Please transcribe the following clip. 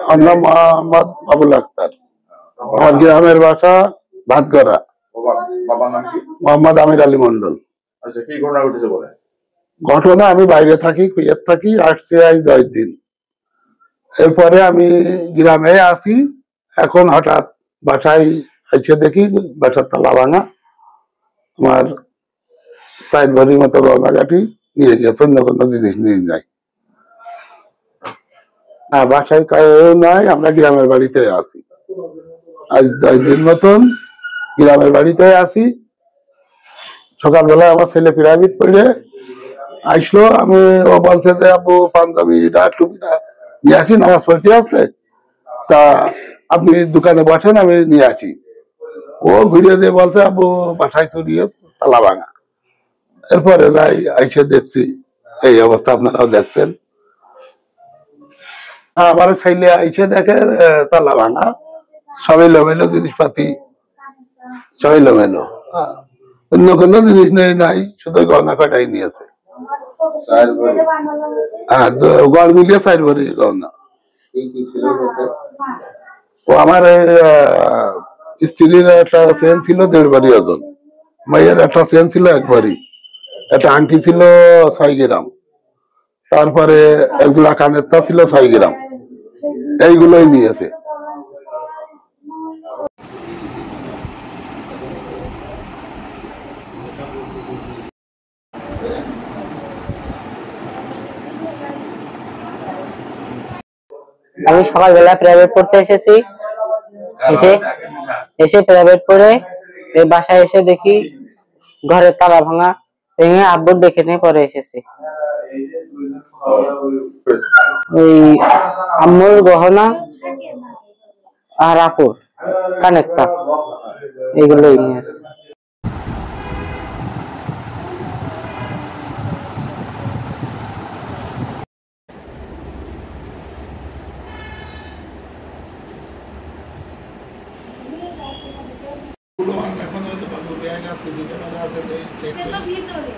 আমার নাম মোহাম্মদ আবুল আক্তার। আমার গ্রামের বাসা ভাতগড়া। মোহাম্মদ আমির আলী মন্ডল। আচ্ছা, কি ঘটনা ঘটেছে বলে? ঘটনা, আমি বাইরে থাকি, কুয়েত থাকি, আসছি আজ 10 দিন। এরপরে আমি গ্রামে আসি, এখন হঠাৎ বাসায় এসে দেখি বাসার তালা ভাঙা। আমার 4 ভরির মতো গয়নাগাটি নিয়ে গেছে, অন্য কোনো জিনিস নিয়ে যায় না। বাসায় কেউ নাই, আমরা গ্রামের বাড়িতে আছি। আজ 10 দিন মতন গ্রামের বাড়িতে আছি। সকালবেলা আমার ছেলে পিরামিড পড়ে আসলো, ও বলছে যে আব্বু পাঞ্জাবিটা টুপিটা নিয়ে আসি, নামাজ পড়তে আছে, তা আপনি দোকানে বসেন, আমি নিয়ে আসি। ও ঘুরে দিয়ে বলছে আব্বু বাসায় চুরি হচ্ছে, তালা ভাঙা। এরপরে যাই, আইসে দেখছি এই অবস্থা, আপনারাও দেখছেন। আমার ছেলে আইসে দেখে তালা ভাঙা, সব এলোমেলো জিনিসপাতি, সব এলোমেলো, অন্য কোনো জিনিস নাই, শুধু গহনা কয়টাই নিয়েছে। হ্যাঁ, গড় মিলিয়ে 4 ভরি গহনা। ও আমার স্ত্রীর একটা চেন ছিল 1.5 ভরি ওজন, মাইয়ের একটা চেন ছিল 1 ভরি, একটা আংটি ছিল 6 গ্রাম, তারপরে একজোড়া কানের তা ছিল 6 গ্রাম। এইগুলোই নিয়েছে। আমি সকালবেলা প্রাইভেট পড়তে এসেছি, এসে প্রাইভেট পড়ে বাসায় এসে দেখি ঘরের তালা ভাঙা, ভেঙে আব্বুর দেখে নিয়ে পরে এসেছি। ওই আম্মুর গহনা আর আপুর কানের তা, এগুলোই নিয়ে আসছে। ভিতরে